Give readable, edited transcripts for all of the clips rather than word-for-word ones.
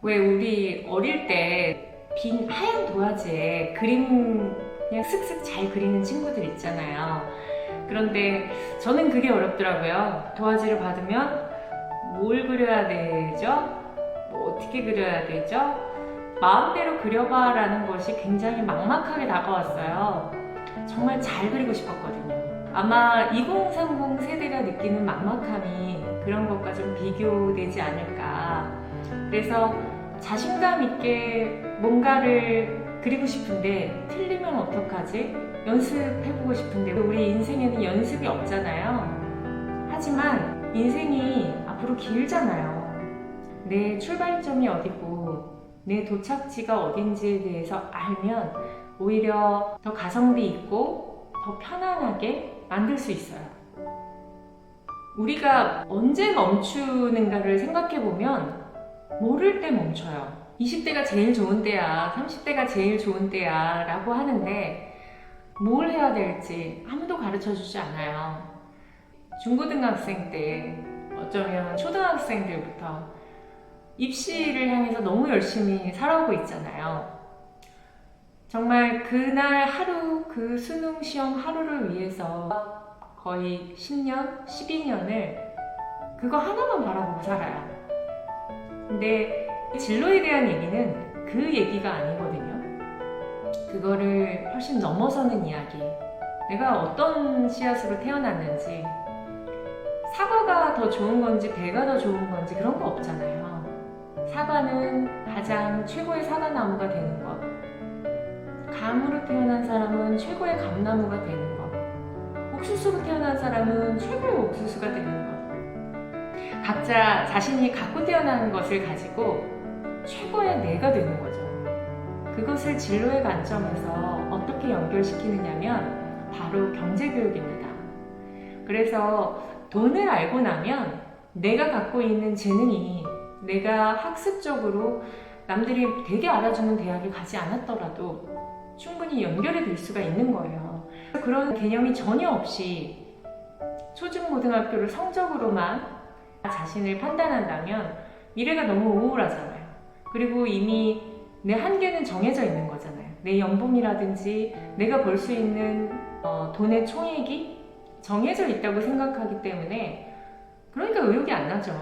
왜 우리 어릴 때 빈 하얀 도화지에 그림 그냥 슥슥 잘 그리는 친구들 있잖아요. 그런데 저는 그게 어렵더라고요. 도화지를 받으면 뭘 그려야 되죠? 뭐 어떻게 그려야 되죠? 마음대로 그려봐 라는 것이 굉장히 막막하게 다가왔어요. 정말 잘 그리고 싶었거든요. 아마 2030 세대가 느끼는 막막함이 그런 것과 좀 비교되지 않을까. 그래서 자신감 있게 뭔가를 그리고 싶은데 틀리면 어떡하지? 연습해보고 싶은데 우리 인생에는 연습이 없잖아요. 하지만 인생이 앞으로 길잖아요. 내 출발점이 어디고 내 도착지가 어딘지에 대해서 알면 오히려 더 가성비 있고 더 편안하게 만들 수 있어요. 우리가 언제 멈추는가를 생각해보면 모를 때 멈춰요. 20대가 제일 좋은 때야, 30대가 제일 좋은 때야 라고 하는데 뭘 해야 될지 아무도 가르쳐 주지 않아요. 중고등학생 때, 어쩌면 초등학생들부터 입시를 향해서 너무 열심히 살아오고 있잖아요. 정말 그날 하루, 그 수능 시험 하루를 위해서 거의 10년, 12년을 그거 하나만 바라보고 살아요. 근데 진로에 대한 얘기는 그 얘기가 아니거든요. 그거를 훨씬 넘어서는 이야기. 내가 어떤 씨앗으로 태어났는지, 사과가 더 좋은 건지 배가 더 좋은 건지 그런 거 없잖아요. 사과는 가장 최고의 사과나무가 되는 것. 감으로 태어난 사람은 최고의 감나무가 되는 것. 옥수수로 태어난 사람은 최고의 옥수수가 되는 것. 각자 자신이 갖고 태어나는 것을 가지고 최고의 내가 되는 거죠. 그것을 진로의 관점에서 어떻게 연결시키느냐면 바로 경제교육입니다. 그래서 돈을 알고 나면 내가 갖고 있는 재능이 내가 학습적으로 남들이 되게 알아주는 대학에 가지 않았더라도 충분히 연결이 될 수가 있는 거예요. 그런 개념이 전혀 없이 초중고등학교를 성적으로만 자신을 판단한다면 미래가 너무 우울하잖아요. 그리고 이미 내 한계는 정해져 있는 거잖아요. 내 연봉이라든지 내가 벌 수 있는 돈의 총액이 정해져 있다고 생각하기 때문에 그러니까 의욕이 안 나죠.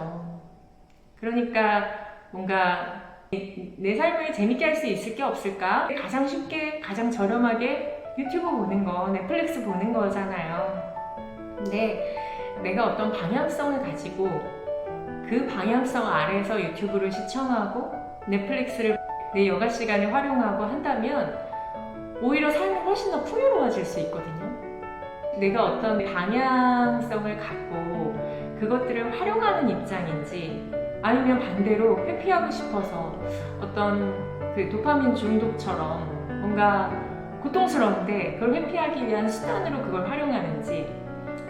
그러니까 뭔가 내 삶을 재밌게 할 수 있을 게 없을까? 가장 쉽게, 가장 저렴하게 유튜브 보는 거, 넷플릭스 보는 거잖아요. 근데 내가 어떤 방향성을 가지고 그 방향성 아래에서 유튜브를 시청하고 넷플릭스를 내 여가 시간에 활용하고 한다면 오히려 삶이 훨씬 더 풍요로워질 수 있거든요. 내가 어떤 방향성을 갖고 그것들을 활용하는 입장인지 아니면 반대로 회피하고 싶어서 어떤 그 도파민 중독처럼 뭔가 고통스러운데 그걸 회피하기 위한 수단으로 그걸 활용하는지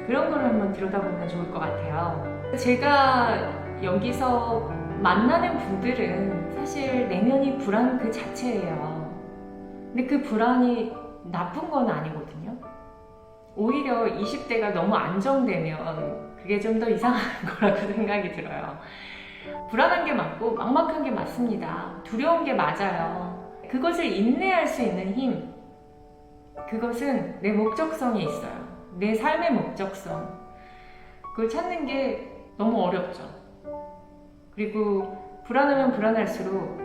그런 거를 한번 들여다보면 좋을 것 같아요. 제가 여기서 만나는 분들은 사실 내면이 불안 그 자체예요. 근데 그 불안이 나쁜 건 아니거든요. 오히려 20대가 너무 안정되면 그게 좀 더 이상한 거라고 생각이 들어요. 불안한 게 맞고 막막한 게 맞습니다. 두려운 게 맞아요. 그것을 인내할 수 있는 힘, 그것은 내 목적성에 있어요. 내 삶의 목적성. 그걸 찾는 게 너무 어렵죠. 그리고 불안하면 불안할수록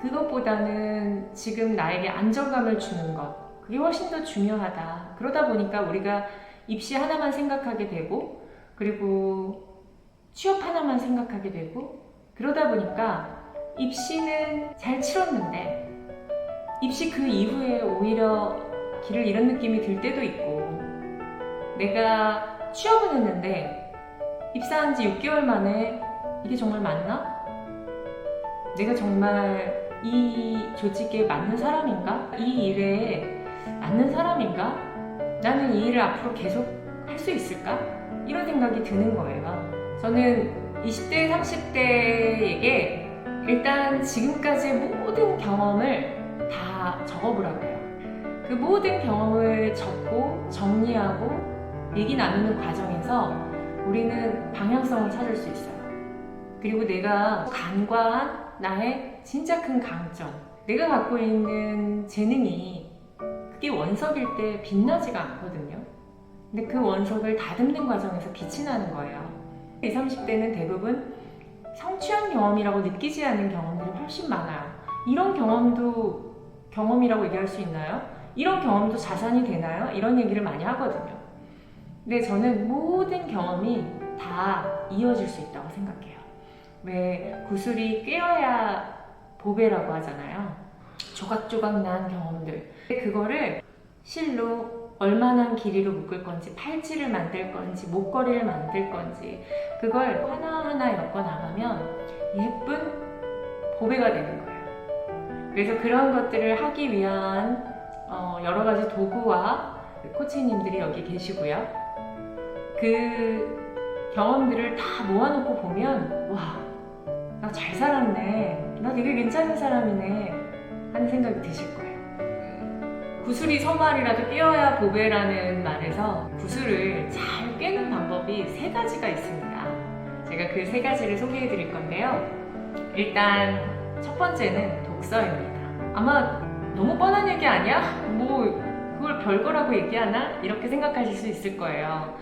그것보다는 지금 나에게 안정감을 주는 것, 그게 훨씬 더 중요하다. 그러다 보니까 우리가 입시 하나만 생각하게 되고, 그리고 취업 하나만 생각하게 되고, 그러다 보니까 입시는 잘 치렀는데, 입시 그 이후에 오히려 길을 잃은 느낌이 들 때도 있고, 내가 취업을 했는데, 입사한 지 6개월 만에 이게 정말 맞나? 내가 정말 이 조직에 맞는 사람인가? 이 일에 맞는 사람인가? 나는 이 일을 앞으로 계속 할 수 있을까? 이런 생각이 드는 거예요. 저는 20대, 30대에게 일단 지금까지의 모든 경험을 다 적어보라고 해요. 그 모든 경험을 적고 정리하고 얘기 나누는 과정에서 우리는 방향성을 찾을 수 있어요. 그리고 내가 간과한 나의 진짜 큰 강점. 내가 갖고 있는 재능이 그게 원석일 때 빛나지가 않거든요. 근데 그 원석을 다듬는 과정에서 빛이 나는 거예요. 20, 30대는 대부분 성취한 경험이라고 느끼지 않는 경험들이 훨씬 많아요. 이런 경험도 경험이라고 얘기할 수 있나요? 이런 경험도 자산이 되나요? 이런 얘기를 많이 하거든요. 근데 저는 모든 경험이 다 이어질 수 있다고 생각해요. 왜 구슬이 꿰어야 보배라고 하잖아요. 조각조각 난 경험들. 그거를 실로 얼마나 길이로 묶을 건지, 팔찌를 만들 건지, 목걸이를 만들 건지 그걸 하나하나 엮어 나가면 예쁜 보배가 되는 거예요. 그래서 그런 것들을 하기 위한 여러 가지 도구와 코치님들이 여기 계시고요. 그 경험들을 다 모아놓고 보면 와, 나 잘 살았네, 나 되게 괜찮은 사람이네 하는 생각이 드실 거예요. 구슬이 서말이라도 꿰어야 보배라는 말에서 구슬을 잘 꿰는 방법이 3가지가 있습니다. 제가 그 3가지를 소개해 드릴 건데요. 일단 첫 번째는 독서입니다. 아마 너무 뻔한 얘기 아니야? 뭐 그걸 별거라고 얘기하나? 이렇게 생각하실 수 있을 거예요.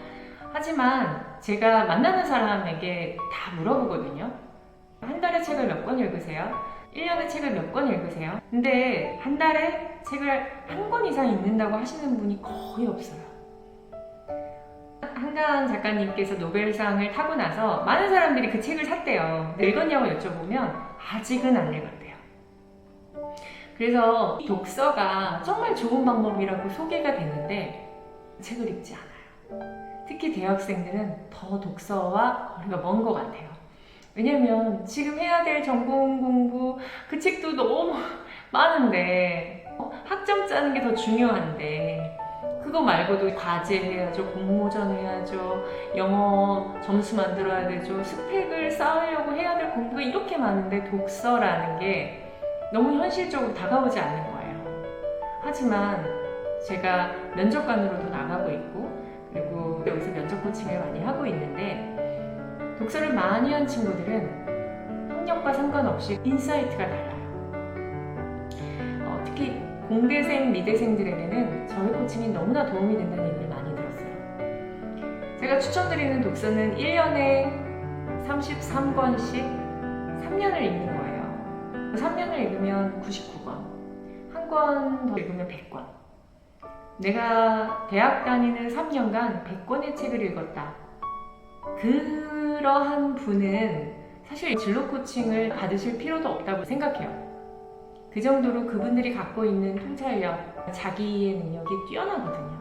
하지만 제가 만나는 사람에게 다 물어보거든요. 한 달에 책을 몇 권 읽으세요? 1년에 책을 몇 권 읽으세요? 근데 한 달에 책을 1권 이상 읽는다고 하시는 분이 거의 없어요. 한가한 작가님께서 노벨상을 타고 나서 많은 사람들이 그 책을 샀대요. 읽었냐고 여쭤보면 아직은 안 읽었대요. 그래서 독서가 정말 좋은 방법이라고 소개가 되는데 책을 읽지 않아요. 특히 대학생들은 더 독서와 거리가 먼 것 같아요. 왜냐면 지금 해야 될 전공 공부 그 책도 너무 많은데 학점 짜는 게 더 중요한데 그거 말고도 과제 해야죠, 공모전 해야죠, 영어 점수 만들어야 되죠, 스펙을 쌓으려고 해야 될 공부가 이렇게 많은데 독서라는 게 너무 현실적으로 다가오지 않는 거예요. 하지만 제가 면접관으로도 나가고 있고 그리고 여기서 면접 코칭을 많이 하고 있는데 독서를 많이 한 친구들은 학력과 상관없이 인사이트가 달라요. 특히 공대생, 미대생들에게는 저희 코칭이 너무나 도움이 된다는 얘기를 많이 들었어요. 제가 추천드리는 독서는 1년에 33권씩 3년을 읽는 거예요. 3년을 읽으면 99권, 한 권 더 읽으면 100권. 내가 대학 다니는 3년간 100권의 책을 읽었다. 그러한 분은 사실 진로 코칭을 받으실 필요도 없다고 생각해요. 그 정도로 그분들이 갖고 있는 통찰력, 자기의 능력이 뛰어나거든요.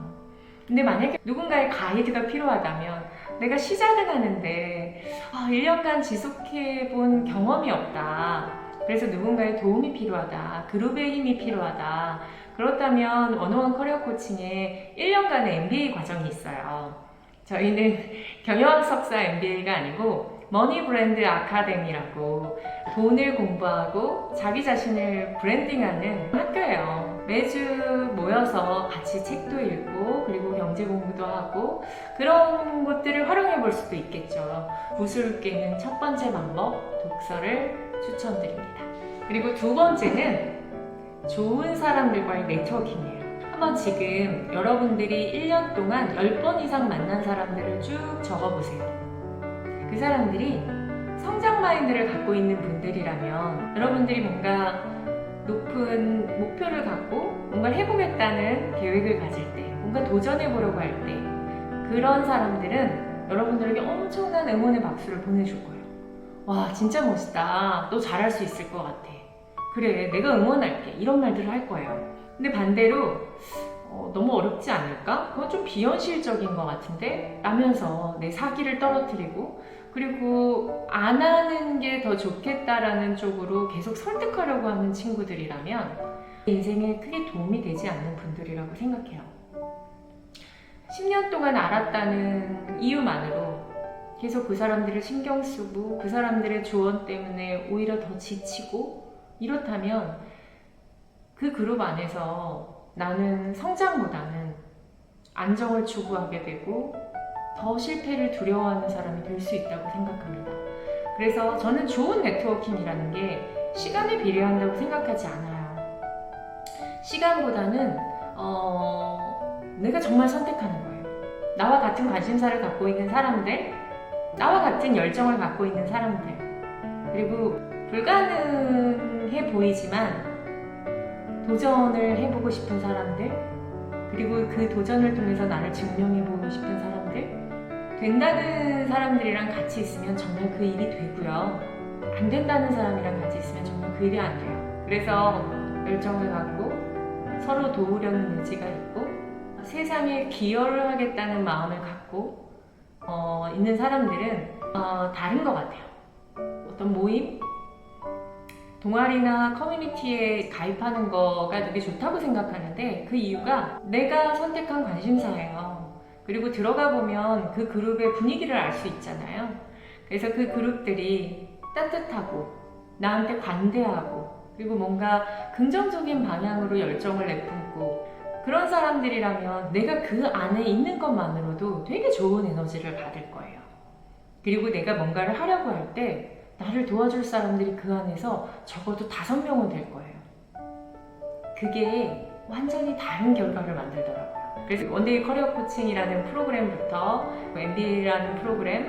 근데 만약에 누군가의 가이드가 필요하다면 내가 시작은 하는데 1년간 지속해본 경험이 없다. 그래서 누군가의 도움이 필요하다. 그룹의 힘이 필요하다. 그렇다면 원어원 커리어 코칭에 1년간의 MBA 과정이 있어요. 저희는 경영학 석사 MBA가 아니고 머니 브랜드 아카데미라고 돈을 공부하고 자기 자신을 브랜딩하는 학교예요. 매주 모여서 같이 책도 읽고 그리고 경제 공부도 하고 그런 것들을 활용해 볼 수도 있겠죠. 구슬 깨는 첫 번째 방법, 독서를 추천드립니다. 그리고 두 번째는 좋은 사람들과의 네트워킹이에요. 한번 지금 여러분들이 1년 동안 10번 이상 만난 사람들을 쭉 적어보세요. 그 사람들이 성장 마인드를 갖고 있는 분들이라면 여러분들이 뭔가 높은 목표를 갖고 뭔가를 해보겠다는 계획을 가질 때, 뭔가 도전해보려고 할 때 그런 사람들은 여러분들에게 엄청난 응원의 박수를 보내줄 거예요. 와, 진짜 멋있다. 너 잘할 수 있을 것 같아. 그래, 내가 응원할게. 이런 말들을 할 거예요. 근데 반대로 너무 어렵지 않을까? 그건 좀 비현실적인 것 같은데? 라면서 내 사기를 떨어뜨리고 그리고 안 하는 게 더 좋겠다라는 쪽으로 계속 설득하려고 하는 친구들이라면 인생에 크게 도움이 되지 않는 분들이라고 생각해요. 10년 동안 알았다는 이유만으로 계속 그 사람들을 신경 쓰고 그 사람들의 조언 때문에 오히려 더 지치고 이렇다면 그 그룹 안에서 나는 성장보다는 안정을 추구하게 되고 더 실패를 두려워하는 사람이 될 수 있다고 생각합니다. 그래서 저는 좋은 네트워킹이라는 게 시간에 비례한다고 생각하지 않아요. 시간보다는 내가 정말 선택하는 거예요. 나와 같은 관심사를 갖고 있는 사람들, 나와 같은 열정을 갖고 있는 사람들, 그리고 불가능해 보이지만 도전을 해보고 싶은 사람들, 그리고 그 도전을 통해서 나를 증명해보고 싶은 사람들, 된다는 사람들이랑 같이 있으면 정말 그 일이 되고요. 안 된다는 사람이랑 같이 있으면 정말 그 일이 안 돼요. 그래서 열정을 갖고 서로 도우려는 의지가 있고 세상에 기여를 하겠다는 마음을 갖고 있는 사람들은 다른 것 같아요. 어떤 모임? 동아리나 커뮤니티에 가입하는 거가 되게 좋다고 생각하는데 그 이유가 내가 선택한 관심사예요. 그리고 들어가 보면 그 그룹의 분위기를 알 수 있잖아요. 그래서 그 그룹들이 따뜻하고 나한테 관대하고 그리고 뭔가 긍정적인 방향으로 열정을 내뿜고 그런 사람들이라면 내가 그 안에 있는 것만으로도 되게 좋은 에너지를 받을 거예요. 그리고 내가 뭔가를 하려고 할 때 나를 도와줄 사람들이 그 안에서 적어도 5명은 될 거예요. 그게 완전히 다른 결과를 만들더라고요. 그래서 원데이 커리어 코칭이라는 프로그램부터 MBA라는 프로그램,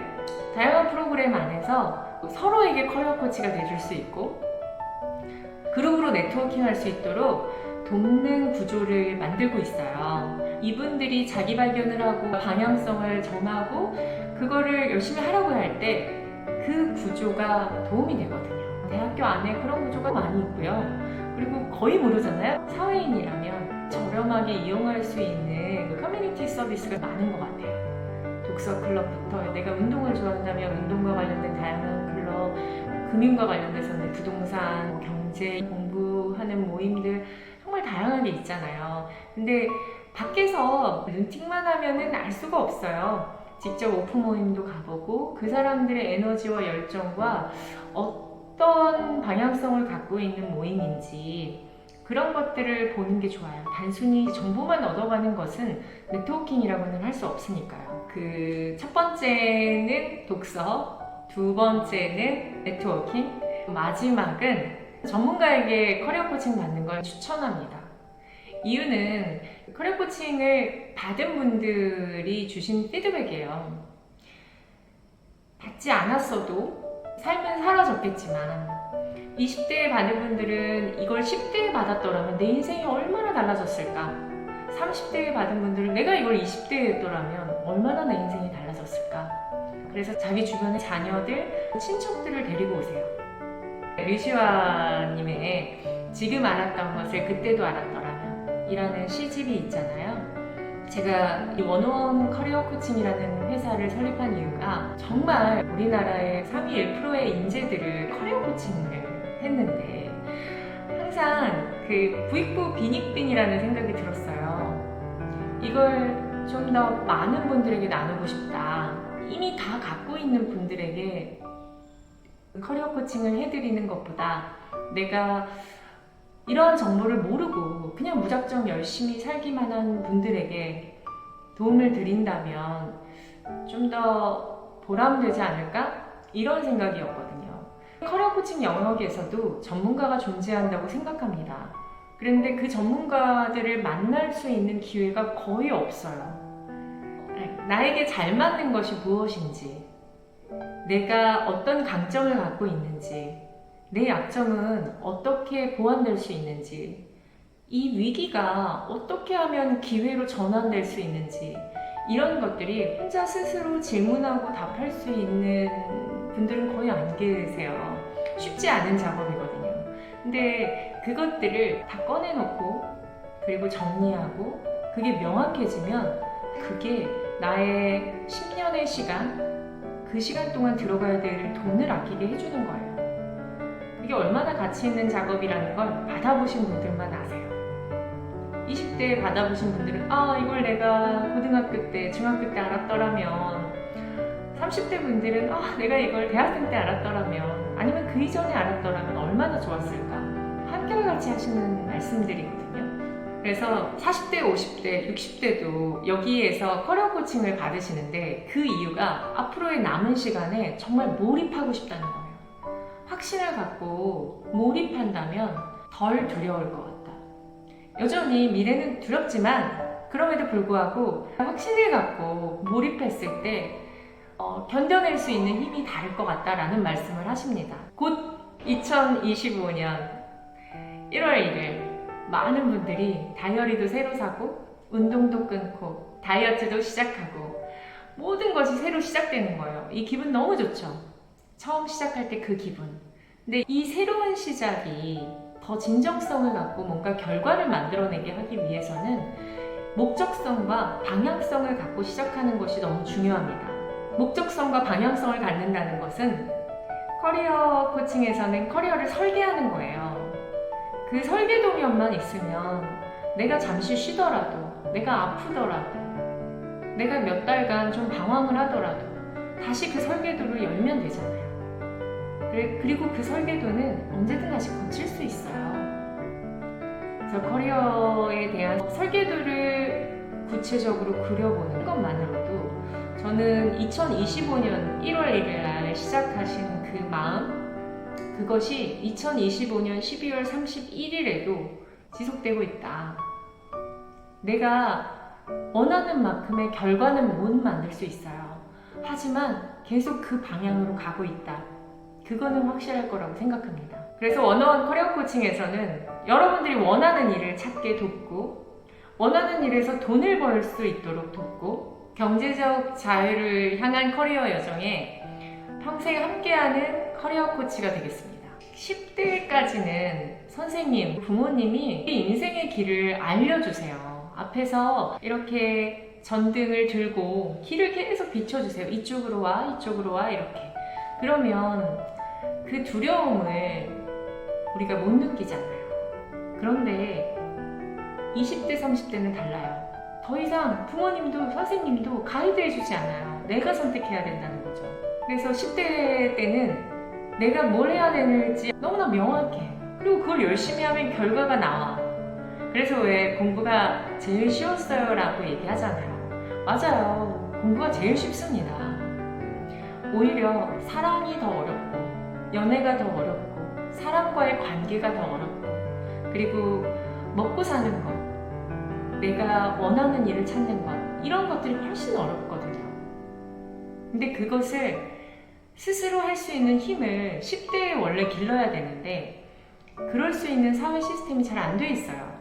다양한 프로그램 안에서 서로에게 커리어 코치가 돼줄 수 있고 그룹으로 네트워킹 할 수 있도록 돕는 구조를 만들고 있어요. 이분들이 자기 발견을 하고 방향성을 정하고 그거를 열심히 하라고 할 때 그 구조가 도움이 되거든요. 대학교 안에 그런 구조가 많이 있고요. 그리고 거의 모르잖아요. 사회인이라면 저렴하게 이용할 수 있는 그 커뮤니티 서비스가 많은 것 같아요. 독서 클럽부터 내가 운동을 좋아한다면 운동과 관련된 다양한 클럽, 금융과 관련돼서는 부동산, 경제 공부하는 모임들 정말 다양하게 있잖아요. 근데 밖에서 눈팅만 하면은 알 수가 없어요. 직접 오프 모임도 가보고 그 사람들의 에너지와 열정과 어떤 방향성을 갖고 있는 모임인지 그런 것들을 보는 게 좋아요. 단순히 정보만 얻어가는 것은 네트워킹이라고는 할 수 없으니까요. 그 첫 번째는 독서, 두 번째는 네트워킹, 마지막은 전문가에게 커리어 코칭 받는 걸 추천합니다. 이유는 커리어 코칭을 받은 분들이 주신 피드백이에요. 받지 않았어도 삶은 사라졌겠지만 20대에 받은 분들은 이걸 10대에 받았더라면 내 인생이 얼마나 달라졌을까? 30대에 받은 분들은 내가 이걸 20대에 했더라면 얼마나 내 인생이 달라졌을까? 그래서 자기 주변의 자녀들, 친척들을 데리고 오세요. 류시화님의 지금 알았던 것을 그때도 알았더라면 이라는 시집이 있잖아요. 제가 이 원어원 커리어 코칭이라는 회사를 설립한 이유가 정말 우리나라의 상위 1%의 인재들을 커리어 코칭을 했는데 항상 그 부익부 빈익빈이라는 생각이 들었어요. 이걸 좀 더 많은 분들에게 나누고 싶다. 이미 다 갖고 있는 분들에게 커리어 코칭을 해드리는 것보다 내가 이러한 정보를 모르고 그냥 무작정 열심히 살기만 한 분들에게 도움을 드린다면 좀 더 보람되지 않을까? 이런 생각이었거든요. 커리어 코칭 영역에서도 전문가가 존재한다고 생각합니다. 그런데 그 전문가들을 만날 수 있는 기회가 거의 없어요. 나에게 잘 맞는 것이 무엇인지, 내가 어떤 강점을 갖고 있는지, 내 약점은 어떻게 보완될 수 있는지, 이 위기가 어떻게 하면 기회로 전환될 수 있는지 이런 것들이 혼자 스스로 질문하고 답할 수 있는 분들은 거의 안 계세요. 쉽지 않은 작업이거든요. 근데 그것들을 다 꺼내놓고 그리고 정리하고 그게 명확해지면 그게 나의 10년의 시간, 그 시간 동안 들어가야 될 돈을 아끼게 해주는 거예요. 이게 얼마나 가치 있는 작업이라는 걸 받아보신 분들만 아세요. 20대에 받아보신 분들은 이걸 내가 고등학교 때, 중학교 때 알았더라면, 30대 분들은 내가 이걸 대학생 때 알았더라면, 아니면 그 이전에 알았더라면 얼마나 좋았을까. 한결같이 하시는 말씀들이거든요. 그래서 40대, 50대, 60대도 여기에서 커리어 코칭을 받으시는데 그 이유가 앞으로의 남은 시간에 정말 몰입하고 싶다는 거예요. 확신을 갖고 몰입한다면 덜 두려울 것 같다. 여전히 미래는 두렵지만 그럼에도 불구하고 확신을 갖고 몰입했을 때 견뎌낼 수 있는 힘이 다를 것 같다라는 말씀을 하십니다. 곧 2025년 1월 1일 많은 분들이 다이어리도 새로 사고 운동도 끊고 다이어트도 시작하고 모든 것이 새로 시작되는 거예요. 이 기분 너무 좋죠? 처음 시작할 때 그 기분. 근데 이 새로운 시작이 더 진정성을 갖고 뭔가 결과를 만들어내게 하기 위해서는 목적성과 방향성을 갖고 시작하는 것이 너무 중요합니다. 목적성과 방향성을 갖는다는 것은 커리어 코칭에서는 커리어를 설계하는 거예요. 그 설계도면만 있으면 내가 잠시 쉬더라도, 내가 아프더라도, 내가 몇 달간 좀 방황을 하더라도 다시 그 설계도를 열면 되잖아요. 그리고 그 설계도는 언제든 다시 고칠 수 있어요. 그래서 커리어에 대한 설계도를 구체적으로 그려보는 것만으로도 저는 2025년 1월 1일 날 시작하신 그 마음, 그것이 2025년 12월 31일에도 지속되고 있다. 내가 원하는 만큼의 결과는 못 만들 수 있어요. 하지만 계속 그 방향으로 가고 있다. 그거는 확실할 거라고 생각합니다. 그래서 원어원 커리어 코칭에서는 여러분들이 원하는 일을 찾게 돕고 원하는 일에서 돈을 벌 수 있도록 돕고 경제적 자유를 향한 커리어 여정에 평생 함께하는 커리어 코치가 되겠습니다. 10대까지는 선생님, 부모님이 인생의 길을 알려주세요. 앞에서 이렇게 전등을 들고 길을 계속 비춰주세요. 이쪽으로 와, 이쪽으로 와, 이렇게. 그러면 그 두려움을 우리가 못 느끼잖아요. 그런데 20대, 30대는 달라요. 더 이상 부모님도 선생님도 가이드 해주지 않아요. 내가 선택해야 된다는 거죠. 그래서 10대 때는 내가 뭘 해야 되는지 너무나 명확해. 그리고 그걸 열심히 하면 결과가 나와. 그래서 왜 공부가 제일 쉬웠어요 라고 얘기하잖아요. 맞아요. 공부가 제일 쉽습니다. 오히려 사랑이 더 어렵고 연애가 더 어렵고 사람과의 관계가 더 어렵고 그리고 먹고 사는 것, 내가 원하는 일을 찾는 것, 이런 것들이 훨씬 어렵거든요. 근데 그것을 스스로 할 수 있는 힘을 10대에 원래 길러야 되는데 그럴 수 있는 사회 시스템이 잘 안 돼 있어요.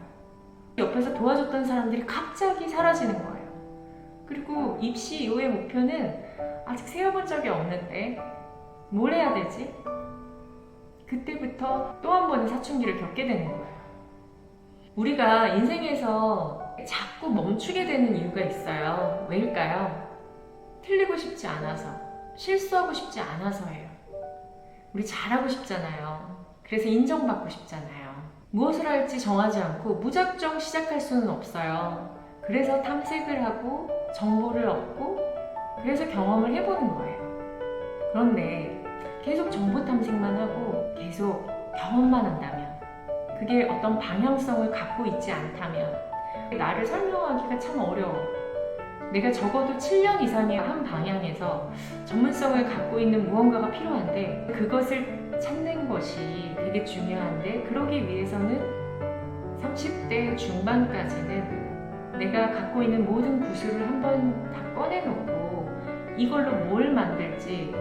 옆에서 도와줬던 사람들이 갑자기 사라지는 거예요. 그리고 입시 이후의 목표는 아직 세워본 적이 없는데 뭘 해야 되지? 그때부터 또 한 번의 사춘기를 겪게 되는 거예요. 우리가 인생에서 자꾸 멈추게 되는 이유가 있어요. 왜일까요? 틀리고 싶지 않아서, 실수하고 싶지 않아서예요. 우리 잘하고 싶잖아요. 그래서 인정받고 싶잖아요. 무엇을 할지 정하지 않고 무작정 시작할 수는 없어요. 그래서 탐색을 하고 정보를 얻고 그래서 경험을 해보는 거예요. 그런데 계속 정보 탐색만 하고 계속 경험만 한다면 그게 어떤 방향성을 갖고 있지 않다면 나를 설명하기가 참 어려워. 내가 적어도 7년 이상의 한 방향에서 전문성을 갖고 있는 무언가가 필요한데 그것을 찾는 것이 되게 중요한데 그러기 위해서는 30대 중반까지는 내가 갖고 있는 모든 구슬을 한번 다 꺼내놓고 이걸로 뭘 만들지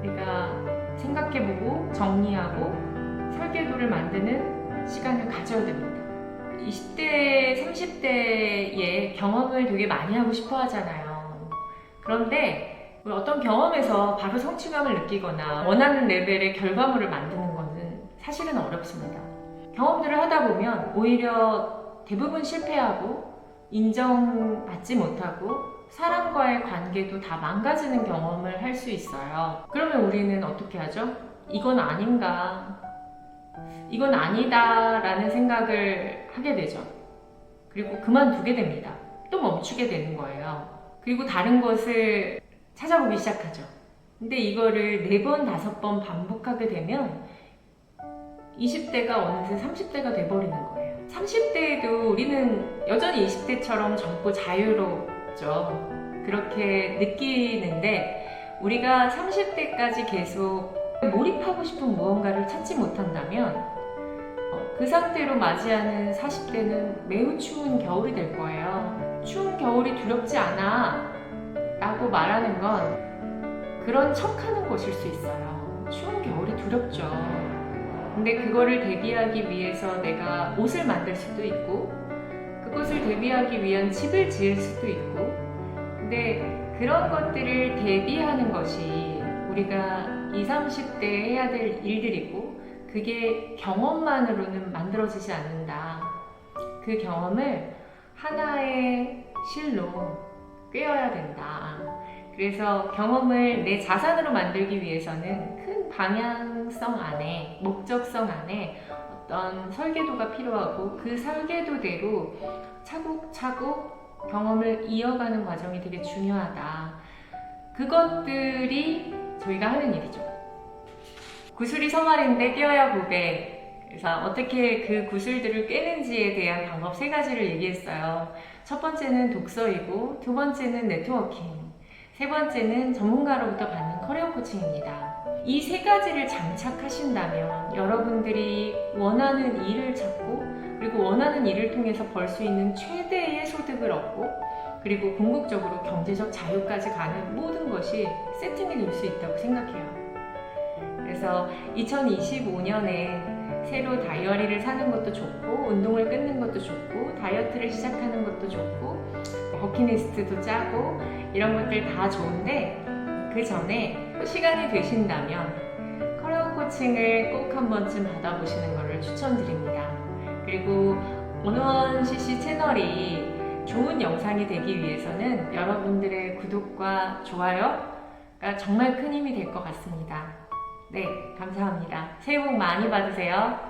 내가 생각해보고 정리하고 설계도를 만드는 시간을 가져야 됩니다. 20대, 30대의 경험을 되게 많이 하고 싶어 하잖아요. 그런데 어떤 경험에서 바로 성취감을 느끼거나 원하는 레벨의 결과물을 만드는 것은 사실은 어렵습니다. 경험들을 하다 보면 오히려 대부분 실패하고 인정받지 못하고 사람과의 관계도 다 망가지는 경험을 할 수 있어요. 그러면 우리는 어떻게 하죠? 이건 아닌가? 이건 아니다 라는 생각을 하게 되죠. 그리고 그만두게 됩니다. 또 멈추게 되는 거예요. 그리고 다른 것을 찾아보기 시작하죠. 근데 이거를 4번, 5번 반복하게 되면 20대가 어느새 30대가 돼버리는 거예요. 30대에도 우리는 여전히 20대처럼 젊고 자유롭죠. 그렇게 느끼는데 우리가 30대까지 계속 몰입하고 싶은 무언가를 찾지 못한다면 그 상태로 맞이하는 40대는 매우 추운 겨울이 될 거예요. 추운 겨울이 두렵지 않아 라고 말하는 건 그런 척하는 것일 수 있어요. 추운 겨울이 두렵죠. 근데 그거를 대비하기 위해서 내가 옷을 만들 수도 있고 그것을 대비하기 위한 집을 지을 수도 있고, 근데 그런 것들을 대비하는 것이 우리가 20, 30대에 해야 될 일들이고 그게 경험만으로는 만들어지지 않는다. 그 경험을 하나의 실로 꿰어야 된다. 그래서 경험을 내 자산으로 만들기 위해서는 큰 방향성 안에, 목적성 안에 어떤 설계도가 필요하고 그 설계도대로 차곡차곡 경험을 이어가는 과정이 되게 중요하다. 그것들이 저희가 하는 일이죠. 구슬이 서말인데 꿰어야 보배. 그래서 어떻게 그 구슬들을 꿰는지에 대한 방법 3가지를 얘기했어요. 첫 번째는 독서이고, 두 번째는 네트워킹, 세 번째는 전문가로부터 받는 커리어 코칭입니다. 이 3가지를 장착하신다면 여러분들이 원하는 일을 찾고 그리고 원하는 일을 통해서 벌 수 있는 최대의 소득을 얻고 그리고 궁극적으로 경제적 자유까지 가는 모든 것이 세팅이 될 수 있다고 생각해요. 그래서 2025년에 새로 다이어리를 사는 것도 좋고 운동을 끊는 것도 좋고 다이어트를 시작하는 것도 좋고 버킷리스트도 짜고 이런 것들 다 좋은데 그 전에 시간이 되신다면 커리어 코칭을 꼭 한 번쯤 받아보시는 것을 추천드립니다. 그리고 원원 CC 채널이 좋은 영상이 되기 위해서는 여러분들의 구독과 좋아요가 정말 큰 힘이 될 것 같습니다. 네, 감사합니다. 새해 복 많이 받으세요.